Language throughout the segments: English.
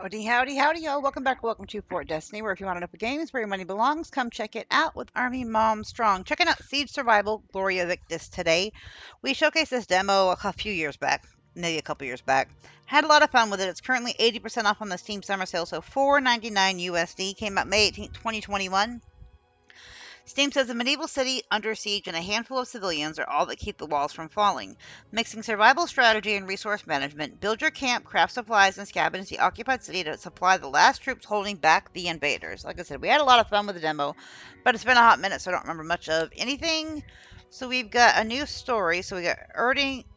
Howdy, howdy, howdy, y'all. Welcome back. Welcome to Fort Destiny, where if you want to know for games where your money belongs, come check it out with ArmyMomStrong. Checking out Siege Survival, Gloria Victis today. We showcased this demo a few years back, maybe a couple years back. Had a lot of fun with it. It's currently 80% off on the Steam Summer Sale, so $4.99 USD. Came out May 18th, 2021. Steam says a medieval city under siege and a handful of civilians are all that keep the walls from falling. Mixing survival strategy and resource management, build your camp, craft supplies, and scavenge the occupied city to supply the last troops holding back the invaders. Like I said, we had a lot of fun with the demo, but it's been a hot minute, so I don't remember much of anything. So we've got a new story. So we got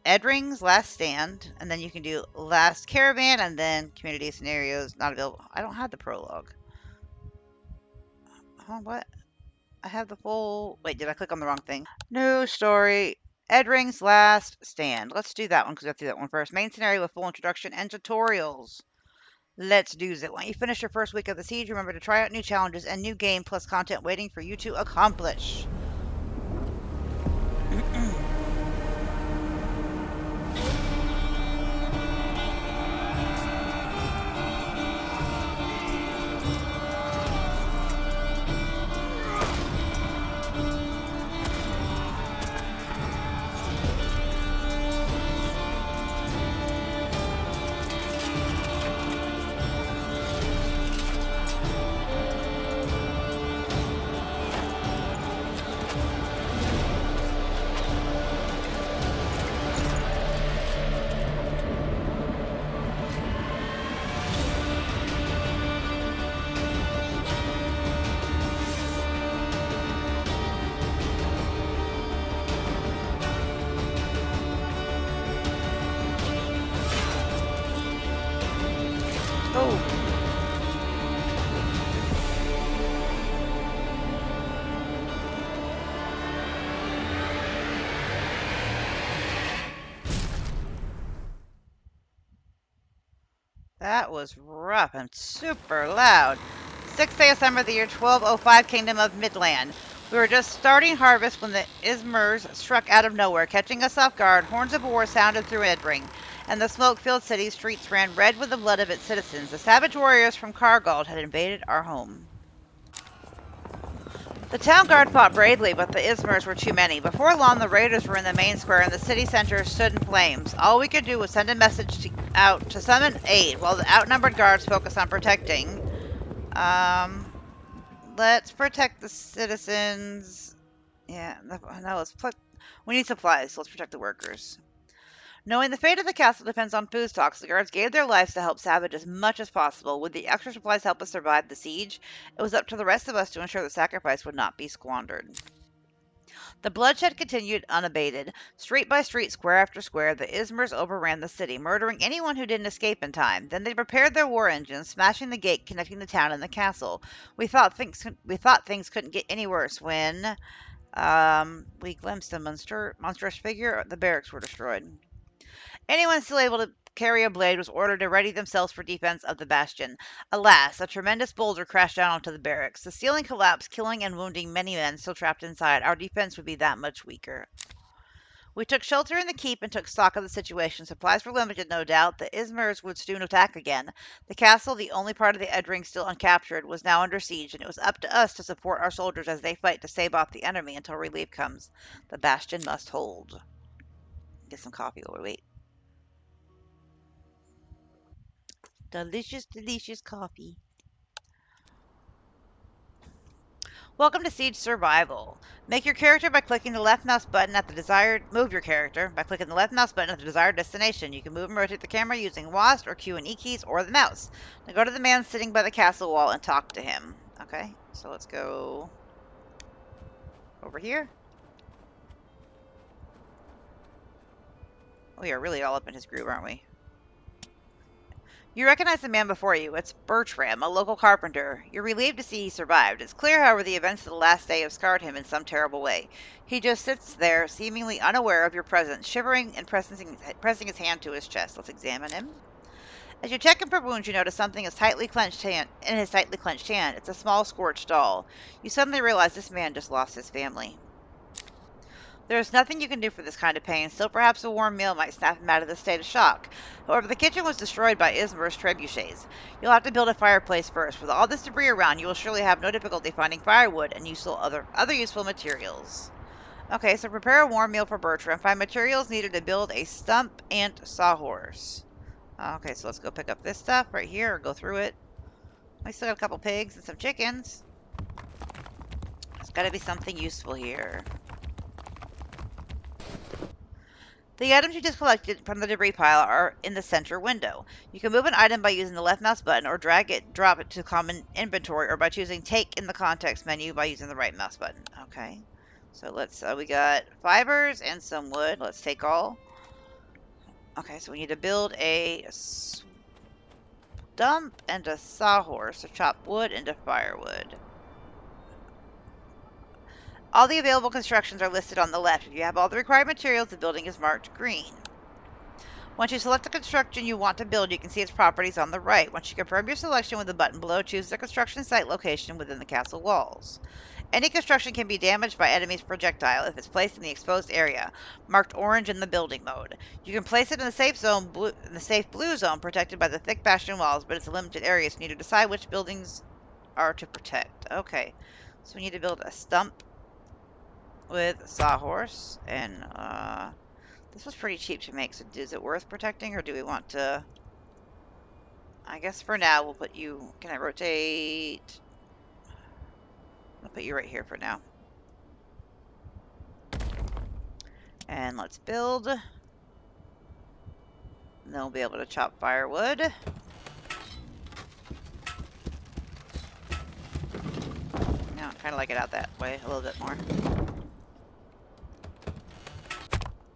Edring's Last Stand, and then you can do Last Caravan, and then Community Scenarios not available. I don't have the prologue. Oh, what? I have the full... Wait, did I click on the wrong thing? New story. Edring's Last Stand. Let's do that one because we have to do that one first. Main scenario with full introduction and tutorials. Let's do it. When you finish your first week of the siege, remember to try out new challenges and new game plus content waiting for you to accomplish. That was rough and super loud. 6th day of summer of the year 1205, Kingdom of Midland. We were just starting harvest when the Ismers struck out of nowhere, catching us off guard. Horns of war sounded through Edring, and the smoke-filled city streets ran red with the blood of its citizens. The savage warriors from Gould had invaded our home. The town guard fought bravely, but the Ismers were too many. Before long, the raiders were in the main square, and the city center stood in flames. All we could do was send a message out to summon aid, while the outnumbered guards focused on protecting. Let's protect the citizens. Yeah, no, we need supplies, so let's protect the workers. Knowing the fate of the castle depends on food stocks, the guards gave their lives to help salvage as much as possible. Would the extra supplies help us survive the siege? It was up to the rest of us to ensure the sacrifice would not be squandered. The bloodshed continued unabated. Street by street, square after square, the Ismers overran the city, murdering anyone who didn't escape in time. Then they prepared their war engines, smashing the gate connecting the town and the castle. We thought things couldn't get any worse when we glimpsed a monstrous figure. The barracks were destroyed. Anyone still able to carry a blade was ordered to ready themselves for defense of the bastion. Alas, a tremendous boulder crashed down onto the barracks. The ceiling collapsed, killing and wounding many men still trapped inside. Our defense would be that much weaker. We took shelter in the keep and took stock of the situation. Supplies were limited, no doubt. The Ismers would soon attack again. The castle, the only part of the Edring still uncaptured, was now under siege, and it was up to us to support our soldiers as they fight to stave off the enemy until relief comes. The bastion must hold. Get some coffee while we wait. Delicious, delicious coffee. Welcome to Siege Survival. Make your character by clicking the left mouse button at the desired... Move your character by clicking the left mouse button at the desired destination. You can move and rotate the camera using WASD or Q and E keys or the mouse. Now go to the man sitting by the castle wall and talk to him. Okay, so let's go over here. We are really all up in his groove, aren't we? You recognize the man before you. It's Bertram, a local carpenter. You're relieved to see he survived. It's clear, however, the events of the last day have scarred him in some terrible way. He just sits there, seemingly unaware of your presence, shivering and pressing his hand to his chest. Let's examine him. As you check him for wounds, you notice something is in his tightly clenched hand. It's a small, scorched doll. You suddenly realize this man just lost his family. There is nothing you can do for this kind of pain, still perhaps a warm meal might snap him out of this state of shock. However, the kitchen was destroyed by Ismar's trebuchets. You'll have to build a fireplace first. With all this debris around, you will surely have no difficulty finding firewood and other useful materials. Okay, so prepare a warm meal for Bertram. Find materials needed to build a stump and sawhorse. Okay, so let's go pick up this stuff right here, or go through it. We still got a couple pigs and some chickens. There's got to be something useful here. The items you just collected from the debris pile are in the center window. You can move an item by using the left mouse button, or drag it, drop it to common inventory, or by choosing take in the context menu by using the right mouse button. Okay, so let's, we got fibers and some wood. Let's take all. Okay, so we need to build a stump and a sawhorse to chop wood into firewood. All the available constructions are listed on the left. If you have all the required materials, the building is marked green. Once you select the construction you want to build, you can see its properties on the right. Once you confirm your selection with the button below, choose the construction site location within the castle walls. Any construction can be damaged by enemies' projectile if it's placed in the exposed area, marked orange in the building mode. You can place it in the safe zone, in the safe blue zone, protected by the thick bastion walls, but it's a limited area, so you need to decide which buildings are to protect. Okay, so we need to build a stump with a sawhorse, and this was pretty cheap to make, so is it worth protecting, or do we want to... I guess for now we'll put you... Can I rotate? I'll put you right here for now. And let's build. And then we'll be able to chop firewood. No, I kind of like it out that way a little bit more.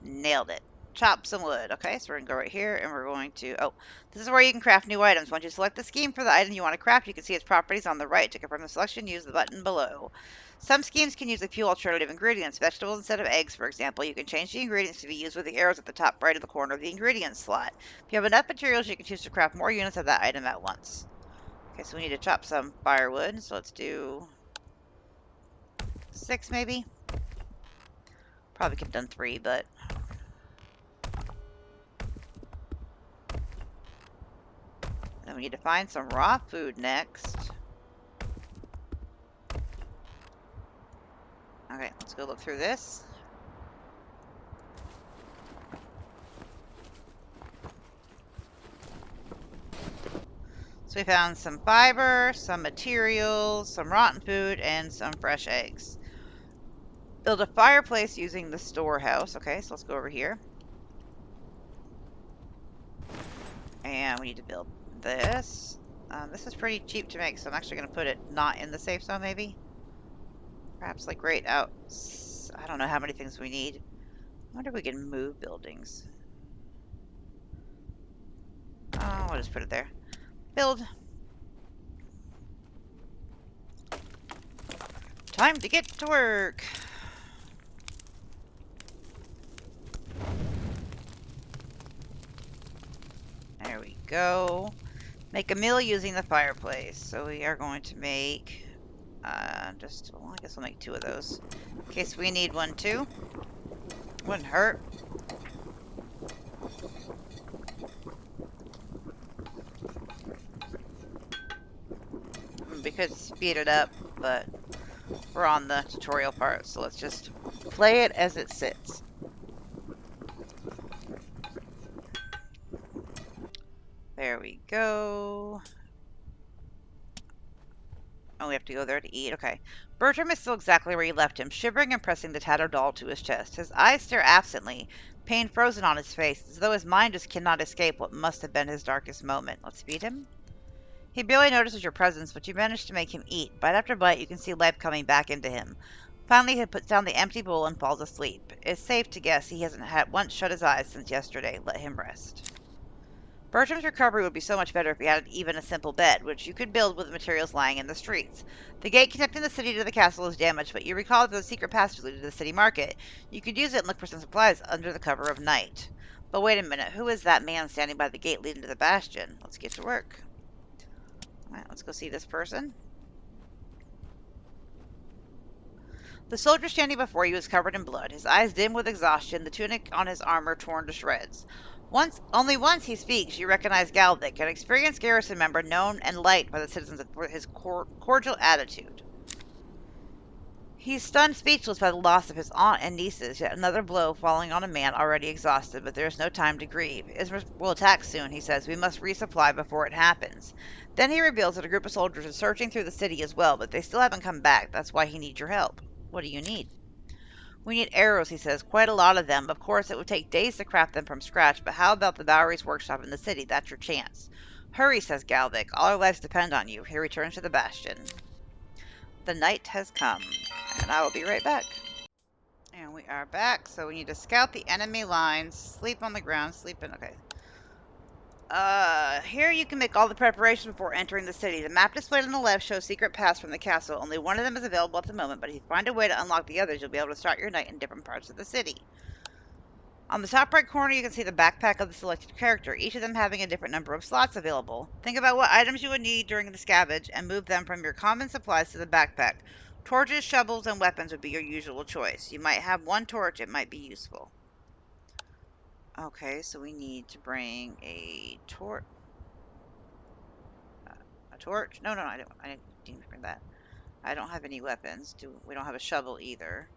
Nailed it. Chop some wood. Okay, so we're going to go right here, and we're going to... Oh, this is where you can craft new items. Once you select the scheme for the item you want to craft, you can see its properties on the right. To confirm the selection, use the button below. Some schemes can use a few alternative ingredients. Vegetables instead of eggs, for example. You can change the ingredients to be used with the arrows at the top right of the corner of the ingredients slot. If you have enough materials, you can choose to craft more units of that item at once. Okay, so we need to chop some firewood, so let's do 6 maybe. Probably could have done 3, but... Then we need to find some raw food next. Okay, let's go look through this. So we found some fiber, some materials, some rotten food, and some fresh eggs. Build a fireplace using the storehouse. Okay, so let's go over here. And we need to build this. This is pretty cheap to make, so I'm actually going to put it not in the safe zone, maybe. Perhaps like right out. I don't know how many things we need. I wonder if we can move buildings. Oh, I'll just put it there. Build. Time to get to work. There we go. Make a meal using the fireplace. So we are going to make well, I guess we'll make 2 of those in case we need one too. Wouldn't hurt. We could speed it up, but we're on the tutorial part, so let's just play it as it sits. There we go. Oh, we have to go there to eat. Okay. Bertram is still exactly where you left him, shivering and pressing the tattered doll to his chest. His eyes stare absently, pain frozen on his face, as though his mind just cannot escape what must have been his darkest moment. Let's feed him. He barely notices your presence, but you manage to make him eat. Bite after bite, you can see life coming back into him. Finally, he puts down the empty bowl and falls asleep. It's safe to guess he hasn't had once shut his eyes since yesterday. Let him rest. Bertram's recovery would be so much better if he had even a simple bed, which you could build with the materials lying in the streets. The gate connecting the city to the castle is damaged, but you recall that the secret passage leading to the city market. You could use it and look for some supplies under the cover of night. But wait a minute, who is that man standing by the gate leading to the bastion? Let's get to work. Alright, let's go see this person. The soldier standing before you is covered in blood, his eyes dim with exhaustion, the tunic on his armor torn to shreds. Only once he speaks, you recognize Galdic, an experienced garrison member known and liked by the citizens for his cordial attitude. He's stunned speechless by the loss of his aunt and nieces, yet another blow falling on a man already exhausted, but there is no time to grieve. Ismers will attack soon, he says. We must resupply before it happens. Then he reveals that a group of soldiers is searching through the city as well, but they still haven't come back. That's why he needs your help. What do you need? We need arrows, he says. Quite a lot of them. Of course, it would take days to craft them from scratch, but how about the Bowery's workshop in the city? That's your chance. Hurry, says Galdic. All our lives depend on you. He returns to the bastion. The night has come, and I will be right back. And we are back, so we need to scout the enemy lines, sleep on the ground, sleep in, okay. Here you can make all the preparations before entering the city. The map displayed on the left shows secret paths from the castle. Only one of them is available at the moment, but if you find a way to unlock the others, you'll be able to start your night in different parts of the city. On the top right corner, you can see the backpack of the selected character, each of them having a different number of slots available. Think about what items you would need during the scavenge, and move them from your common supplies to the backpack. Torches, shovels, and weapons would be your usual choice. You might have one torch, it might be useful. Okay, so we need to bring a torch. A torch? No, I didn't bring that. I don't have any weapons. We don't have a shovel either.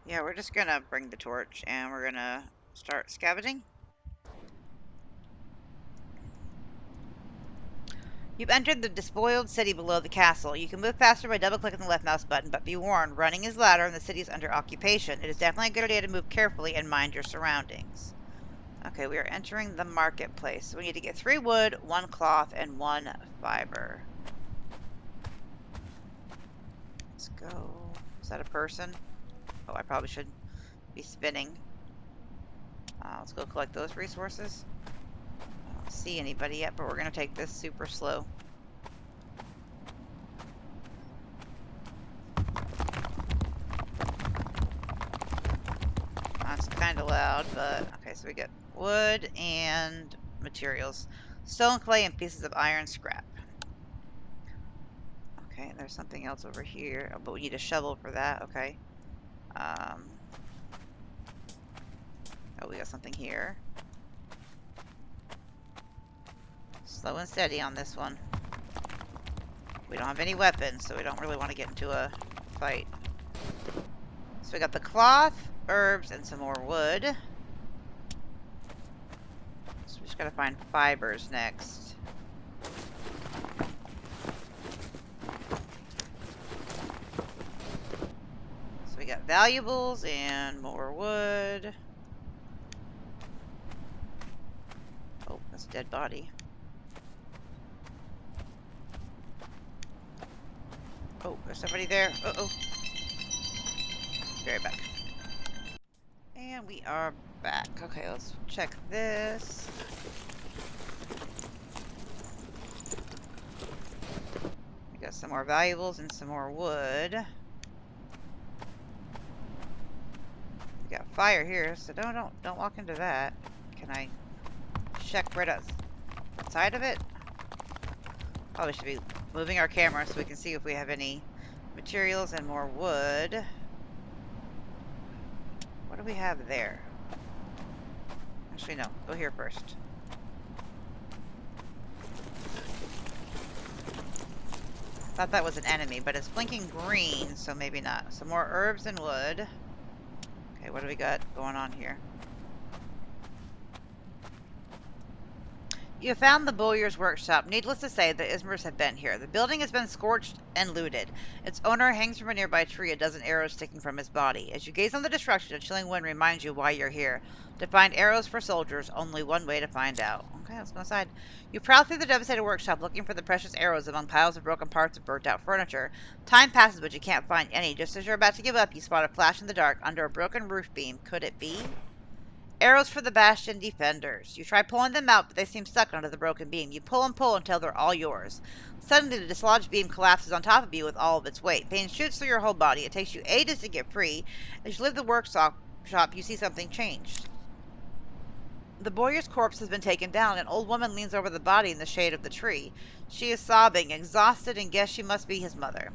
Yeah, we're just gonna bring the torch and we're gonna start scavenging. You've entered the despoiled city below the castle. You can move faster by double-clicking the left mouse button, but be warned, running is louder and the city is under occupation. It is definitely a good idea to move carefully and mind your surroundings. Okay, we are entering the marketplace. So we need to get 3 wood, 1 cloth, and 1 fiber. Let's go. Is that a person? Oh, I probably should be spinning. Let's go collect those resources. I don't see anybody yet, but we're going to take this super slow. That's kind of loud, but okay, so we get wood and materials. Stone, clay, and pieces of iron scrap. Okay, there's something else over here, oh, but we need a shovel for that, okay. Oh, we got something here. Slow and steady on this one. We don't have any weapons, so we don't really want to get into a fight. So we got the cloth, herbs, and some more wood. So we just gotta find fibers next. So we got valuables and more wood. Oh, that's a dead body. Oh, there's somebody there. Uh-oh. Be right back. And we are back. Okay, let's check this. We got some more valuables and some more wood. We got fire here, so don't walk into that. Can I check right outside of it? Probably should be moving our camera so we can see if we have any materials and more wood. What do we have there? Actually, no. Go here first. Thought that was an enemy, but it's blinking green, so maybe not. Some more herbs and wood. Okay, what do we got going on here? You have found the Bowyer's workshop. Needless to say, the Ismers have been here. The building has been scorched and looted. Its owner hangs from a nearby tree, a dozen arrows sticking from his body. As you gaze on the destruction, a chilling wind reminds you why you're here. To find arrows for soldiers, only one way to find out. Okay, let's go inside. You prowl through the devastated workshop looking for the precious arrows among piles of broken parts of burnt out furniture. Time passes, but you can't find any. Just as you're about to give up, you spot a flash in the dark under a broken roof beam. Could it be? Arrows for the Bastion defenders. You try pulling them out, but they seem stuck under the broken beam. You pull and pull until they're all yours. Suddenly, the dislodged beam collapses on top of you with all of its weight. Pain shoots through your whole body. It takes you ages to get free. As you leave the workshop, you see something changed. The boyar's corpse has been taken down. An old woman leans over the body in the shade of the tree. She is sobbing, exhausted, and guess she must be his mother.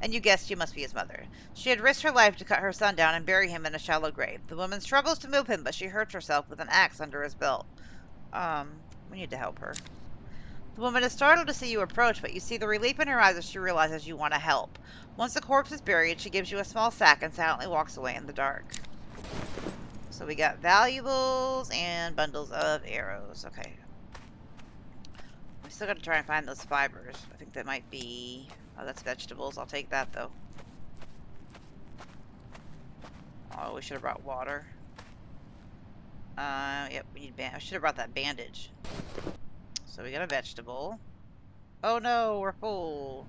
And you guessed she must be his mother. She had risked her life to cut her son down and bury him in a shallow grave. The woman struggles to move him, but she hurts herself with an axe under his belt. We need to help her. The woman is startled to see you approach, but you see the relief in her eyes as she realizes you want to help. Once the corpse is buried, she gives you a small sack and silently walks away in the dark. So we got valuables and bundles of arrows. Okay. We still got to try and find those fibers. I think that might be... Oh, that's vegetables. I'll take that, though. Oh, we should have brought water. Yep, we need I should have brought that bandage. So we got a vegetable. Oh no, we're full.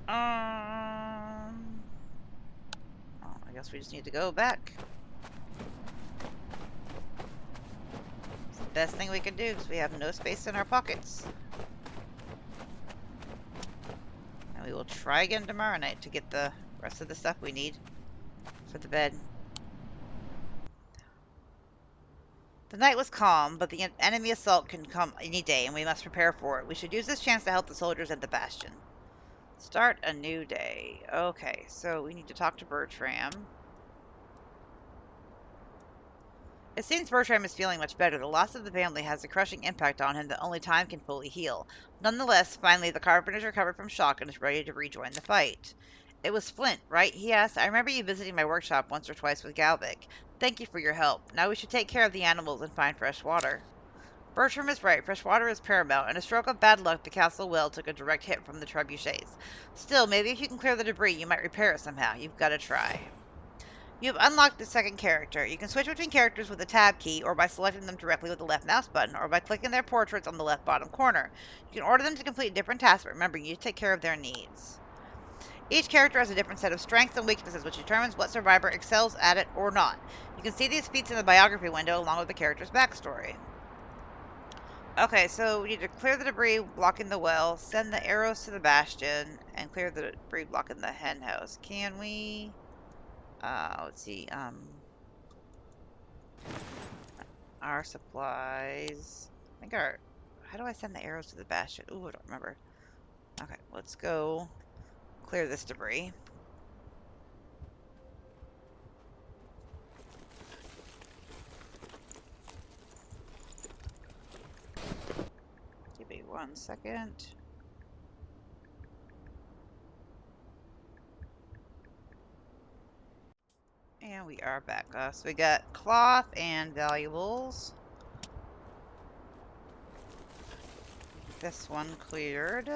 Oh, I guess we just need to go back. It's the best thing we can do because we have no space in our pockets. And we will try again tomorrow night to get the rest of the stuff we need for the bed. The night was calm, but the enemy assault can come any day, and we must prepare for it. We should use this chance to help the soldiers at the bastion. Start a new day. Okay, so we need to talk to Bertram. It seems Bertram is feeling much better. The loss of the family has a crushing impact on him that only time can fully heal. Nonetheless, finally, the carpenter's recovered from shock and is ready to rejoin the fight. It was Flint, right? He asked. I remember you visiting my workshop once or twice with Galvic. Thank you for your help. Now we should take care of the animals and find fresh water. Bertram is right. Fresh water is paramount. In a stroke of bad luck, the castle well took a direct hit from the trebuchets. Still, maybe if you can clear the debris, you might repair it somehow. You've got to try. You have unlocked the second character. You can switch between characters with the tab key, or by selecting them directly with the left mouse button, or by clicking their portraits on the left bottom corner. You can order them to complete different tasks, but remember, you need to take care of their needs. Each character has a different set of strengths and weaknesses, which determines what survivor excels at it or not. You can see these feats in the biography window along with the character's backstory. Okay, so we need to clear the debris blocking the well, send the arrows to the bastion, and clear the debris blocking the hen house. Can we... let's see, our supplies. I think our... How do I send the arrows to the bastion? Ooh, I don't remember. Okay, let's go clear this debris. Give me 1 second. And we are back. So we got cloth and valuables. This one cleared.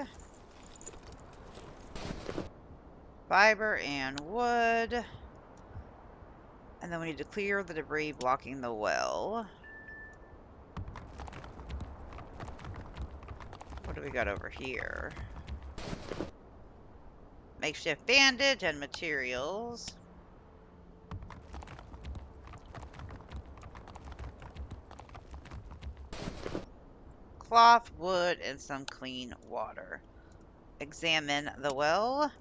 Fiber and wood. And then we need to clear the debris blocking the well. What do we got over here? Makeshift bandage and materials. Cloth, wood, and some clean water. Examine the well.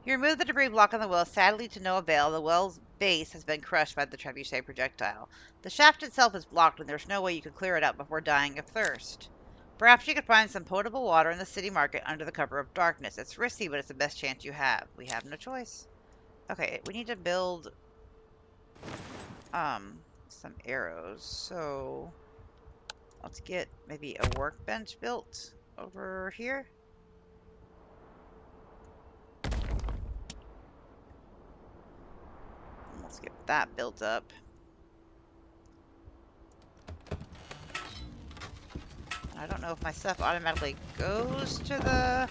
You remove the debris block on the well, sadly to no avail. The well's base has been crushed by the trebuchet projectile. The shaft itself is blocked, and there's no way you could clear it out before dying of thirst. Perhaps you could find some potable water in the city market under the cover of darkness. It's risky, but it's the best chance you have. We have no choice. Okay, we need to build some arrows. So let's get maybe a workbench built over here. Let's get that built up. I don't know if my stuff automatically goes to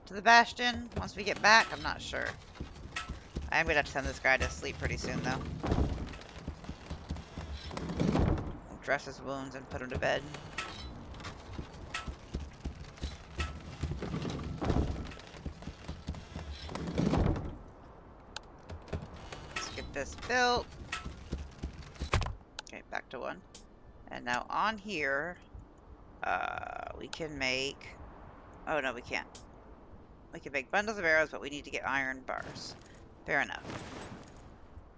the bastion once we get back. I'm not sure. I'm gonna have to send this guy to sleep pretty soon, though. We'll dress his wounds and put him to bed. Let's get this built. Okay, back to 1. And now on here, we can make... Oh, no, we can't. We can make bundles of arrows, but we need to get iron bars. Fair enough.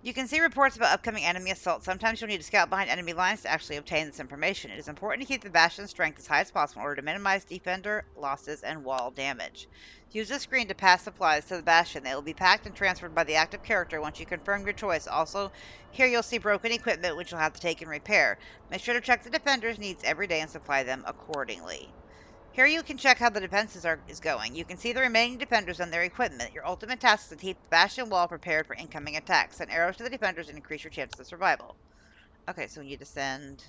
You can see reports about upcoming enemy assaults. Sometimes you'll need to scout behind enemy lines to actually obtain this information. It is important to keep the Bastion's strength as high as possible in order to minimize defender losses and wall damage. Use the screen to pass supplies to the Bastion. They will be packed and transferred by the active character once you confirm your choice. Also, here you'll see broken equipment which you'll have to take and repair. Make sure to check the defender's needs every day and supply them accordingly. Here you can check how the defenses is going. You can see the remaining defenders and their equipment. Your ultimate task is to keep the Bastion wall prepared for incoming attacks. Send arrows to the defenders and increase your chances of survival. Okay, so we need to send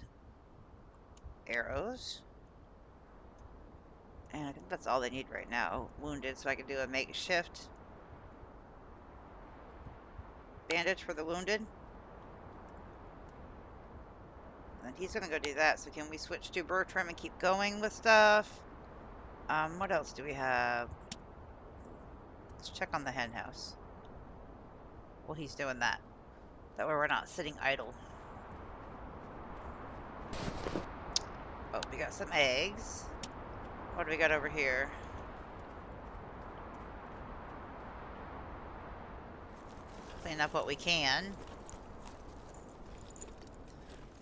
arrows. And I think that's all they need right now. Wounded, so I can do a makeshift bandage for the wounded. And he's going to go do that. So can we switch to Bertram and keep going with stuff? What else do we have? Let's check on the hen house. Well, he's doing that. That way we're not sitting idle. Oh, we got some eggs. What do we got over here? Clean up what we can.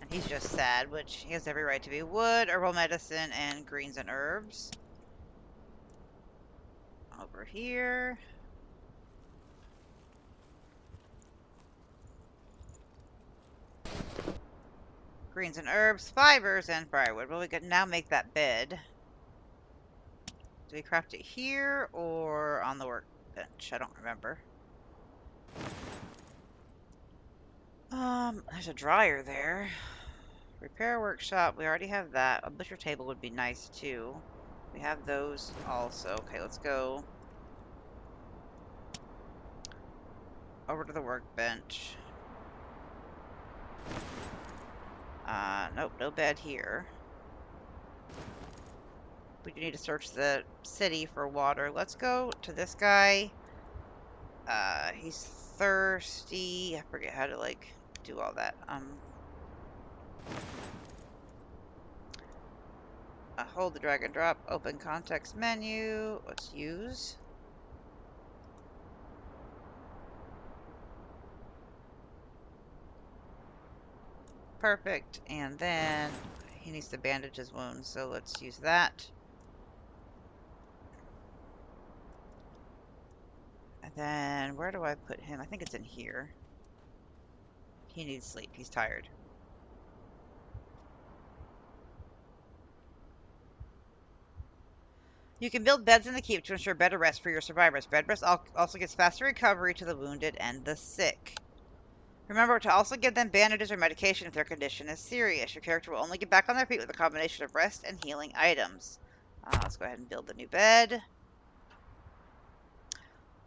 And he's just sad, which he has every right to be. Wood, herbal medicine, and greens and herbs. Over here. Greens and herbs, fibers, and firewood. Well, we could now make that bed. Do we craft it here or on the workbench? I don't remember. There's a dryer there. Repair workshop, we already have that. A butcher table would be nice too. We have those also. Okay, let's go over to the workbench. Nope, no bed here. We do need to search the city for water. Let's go to this guy. He's thirsty. I forget how to, like, do all that. Hold the drag and drop. Open context menu. Let's use. Perfect. And then he needs to bandage his wounds, so let's use that. And then where do I put him? I think it's in here. He needs sleep. He's tired. You can build beds in the keep to ensure better rest for your survivors. Bed rest also gives faster recovery to the wounded and the sick. Remember to also give them bandages or medication if their condition is serious. Your character will only get back on their feet with a combination of rest and healing items. Let's go ahead and build the new bed.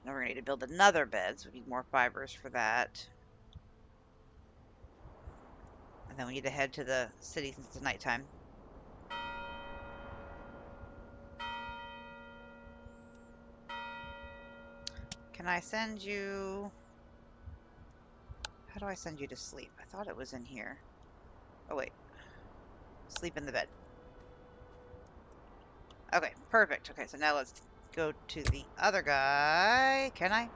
Now we're going to need to build another bed, so we need more fibers for that. And then we need to head to the city since it's nighttime. Can I send you... How do I send you to sleep? I thought it was in here. Oh, wait. Sleep in the bed. Okay, perfect. Okay, so now let's go to the other guy. Can I?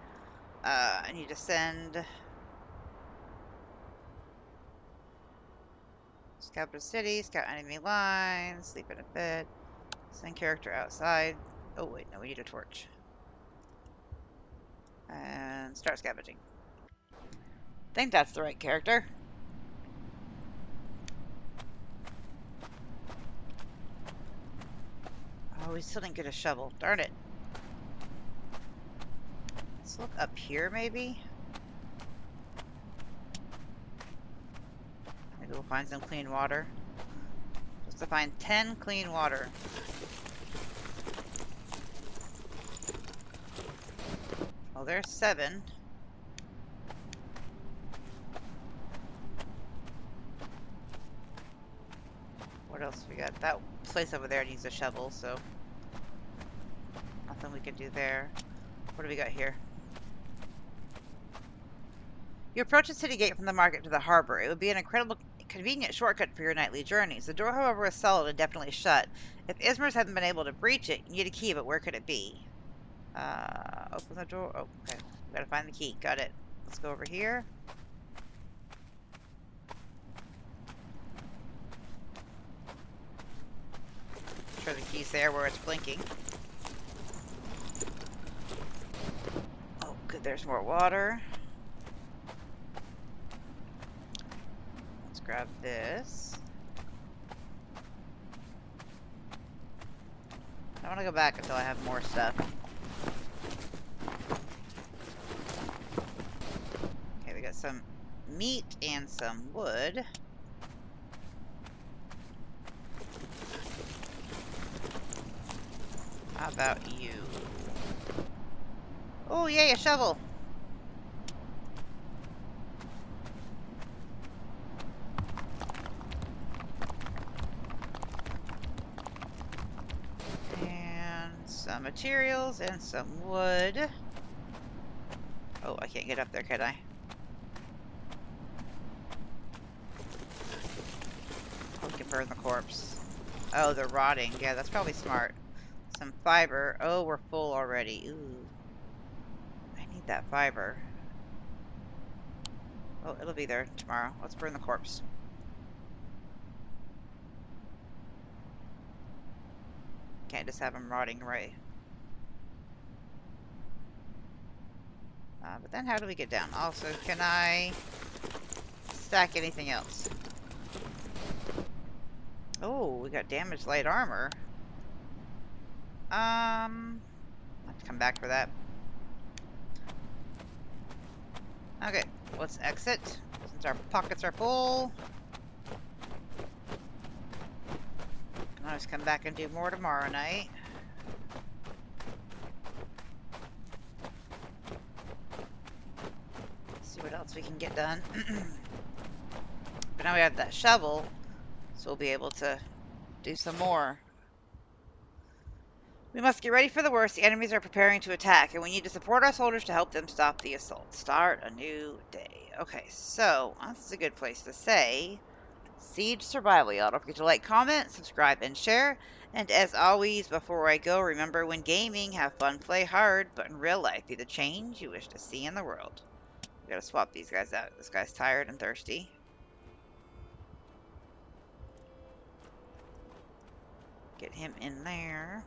I need to send... Scout the city, scout enemy lines, sleep in a bed, send character outside. Oh, wait, no, we need a torch. And start scavenging. I think that's the right character. Oh, we still didn't get a shovel. Darn it. Let's look up here, maybe. Maybe we'll find some clean water. Just to find 10 clean water. Well, there's 7. What else we got? That place over there needs a shovel, so nothing we can do there. What do we got here? You approach the city gate from the market to the harbor. It would be an incredible convenient shortcut for your nightly journeys. The door, however, is solid and definitely shut. If Ismers hadn't been able to breach it, you need a key, but where could it be? Open the door. Oh, okay. We gotta find the key. Got it. Let's go over here. piece there where it's blinking. Oh, good, there's more water. Let's grab this. I want to go back until I have more stuff. Okay, we got some meat and some wood. How about you? Oh, yay, a shovel! And some materials and some wood. Oh, I can't get up there, can I? Oh, we can burn the corpse. Oh, they're rotting. Yeah, that's probably smart. Some fiber. Oh, we're full already. Ooh. I need that fiber. Oh, it'll be there tomorrow. Let's burn the corpse. Can't just have them rotting right. But then how do we get down? Also, can I stack anything else? Oh, we got damaged light armor. I'll have to come back for that. Okay, let's exit since our pockets are full. I'll just come back and do more tomorrow night. See what else we can get done. But now we have that shovel, so we'll be able to do some more. We must get ready for the worst. The enemies are preparing to attack, and we need to support our soldiers to help them stop the assault. Start a new day. Okay, so this is a good place to say Siege Survival. Y'all don't forget to like, comment, subscribe, and share. And as always, before I go, remember when gaming, have fun, play hard, but in real life, be the change you wish to see in the world. We gotta swap these guys out. This guy's tired and thirsty. Get him in there.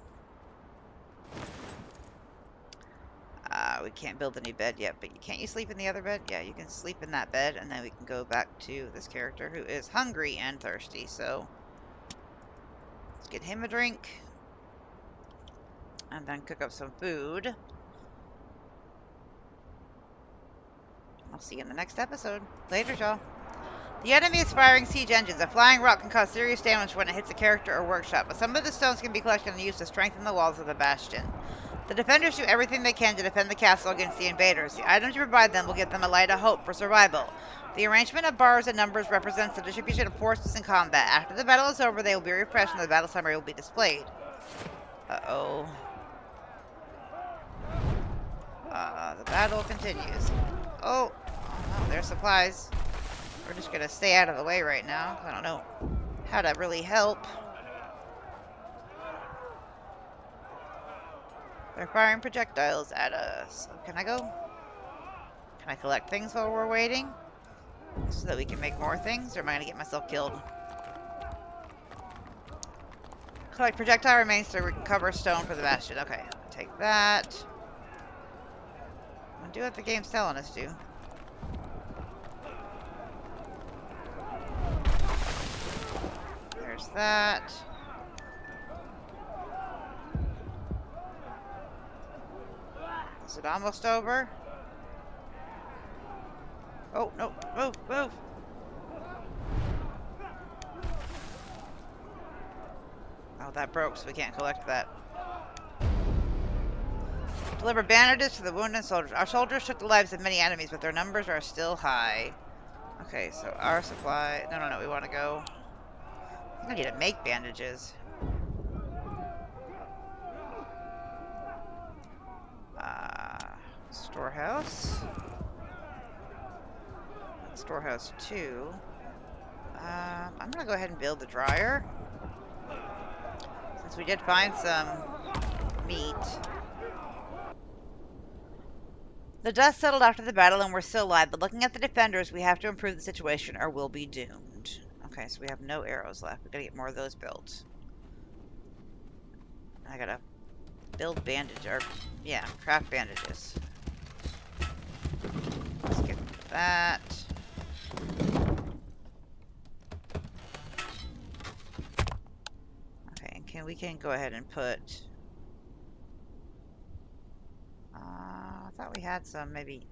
We can't build a new bed yet, but can't you sleep in the other bed? Yeah, you can sleep in that bed, and then we can go back to this character who is hungry and thirsty, so let's get him a drink, and then cook up some food. I'll see you in the next episode. Later, y'all. The enemy is firing siege engines. A flying rock can cause serious damage when it hits a character or workshop, but some of the stones can be collected and used to strengthen the walls of the bastion. The defenders do everything they can to defend the castle against the invaders. The items you provide them will give them a light of hope for survival. The arrangement of bars and numbers represents the distribution of forces in combat. After the battle is over, they will be refreshed and the battle summary will be displayed. Uh-oh. The battle continues. Oh, no, there's supplies. We're just gonna stay out of the way right now. I don't know how to really help. They're firing projectiles at us. Can I go? Can I collect things while we're waiting? So that we can make more things? Or am I going to get myself killed? Collect projectile remains so we can cover a stone for the bastion. Okay, take that. I'll do what the game's telling us to. There's that. Is it almost over? Oh, no. Move, move. Oh, that broke, so we can't collect that. Deliver bandages to the wounded soldiers. Our soldiers took the lives of many enemies, but their numbers are still high. Okay, so our supply... No, we want to go... I think I need to make bandages. Storehouse. Storehouse 2. I'm gonna go ahead and build the dryer. Since we did find some meat. The dust settled after the battle and we're still alive, but looking at the defenders, we have to improve the situation or we'll be doomed. Okay, so we have no arrows left. We gotta get more of those built. I gotta build bandage, or, yeah, craft bandages. Let's get that. Okay, and we can go ahead and put... I thought we had some, maybe...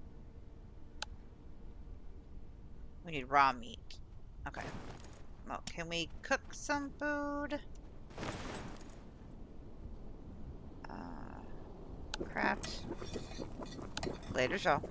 We need raw meat. Okay. Well, can we cook some food? Craft. Later, y'all.